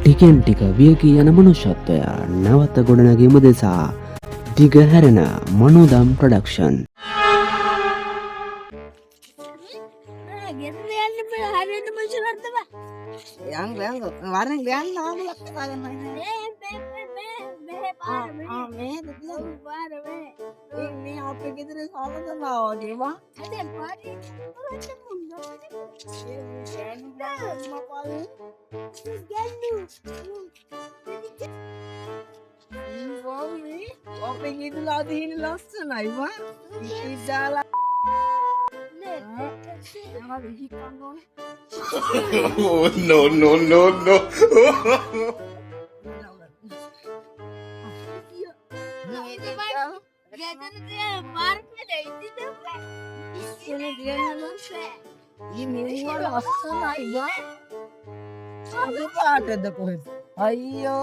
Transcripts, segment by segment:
ටිකෙන් ටික වියකී යන මනුෂ්‍යත්වය නැවත ගොඩනැගීම දෙසා දිගහැරෙන මනෝදම් production. Oh, no, no, no, no. అయ్యో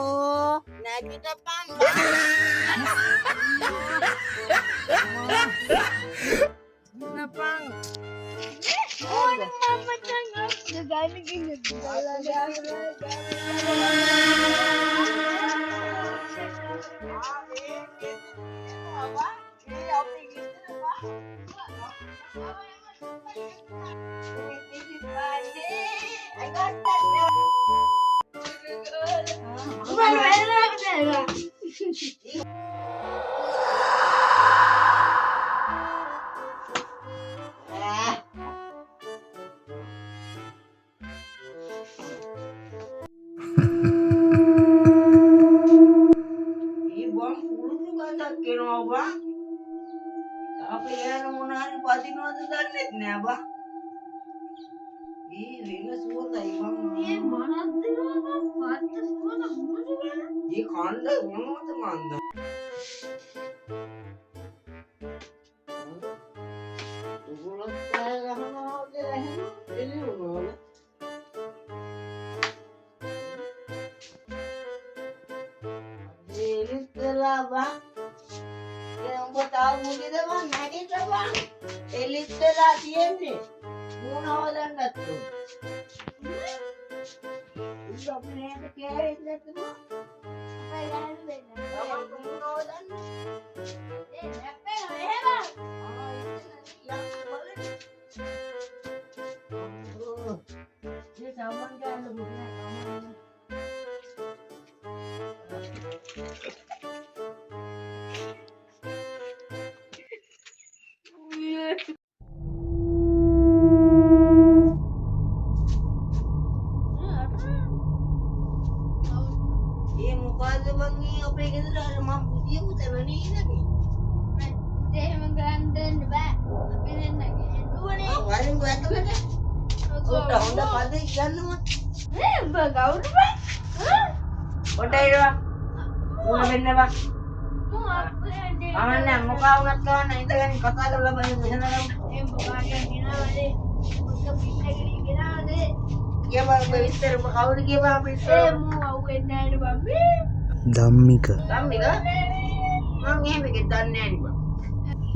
ධම්මික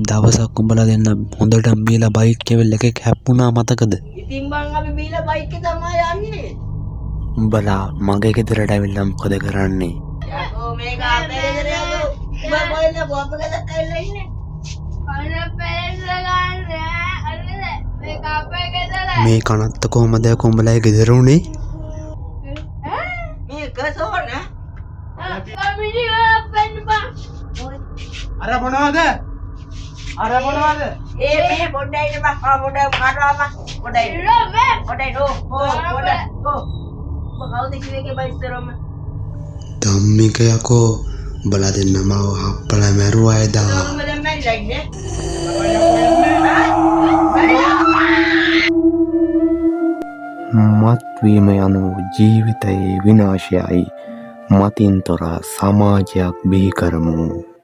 දවසක් උඹලා දෙන්න හොඳට බීලා බයික් කෙවල් එකක හැප්පුණා මතකද? ඉතින් බං අපි බීලා බයික් එක තමයි යන්නේ. උඹලා මගේ ගෙදරට ඇවිල්ලා මොකද කරන්නේ? යකෝ මේක අපේ ගෙදර යකෝ. උඹ කොහෙන්ද බොප්පකට ඇවිල්ලා ඉන්නේ? මේක අපේ ගෙදර. මේ කනත්ත කොහමද උඹලා ගෙදර උනේ? මේක සෝන. අර මොනවද? අර මොනවද? ඒ මේ පොඩ්ඩයි ඉන්න බං. පොඩ්ඩයි කාටවම පොඩ්ඩයි. පොඩ්ඩයි නෝ. පොඩ්ඩයි. ඔබ කවුද කිව්වේ බයිස්තරොම? ධම්මික යකෝ උඹලා දෙන්න මාව හප්පලා මැරුවා එදා. ඔබ දැන් මැරිලා ඉන්නේ. මත්වීම යනු ජීවිතයේ විනාශයයි. මතින් තොර සමාජයක් බිහි කරමු.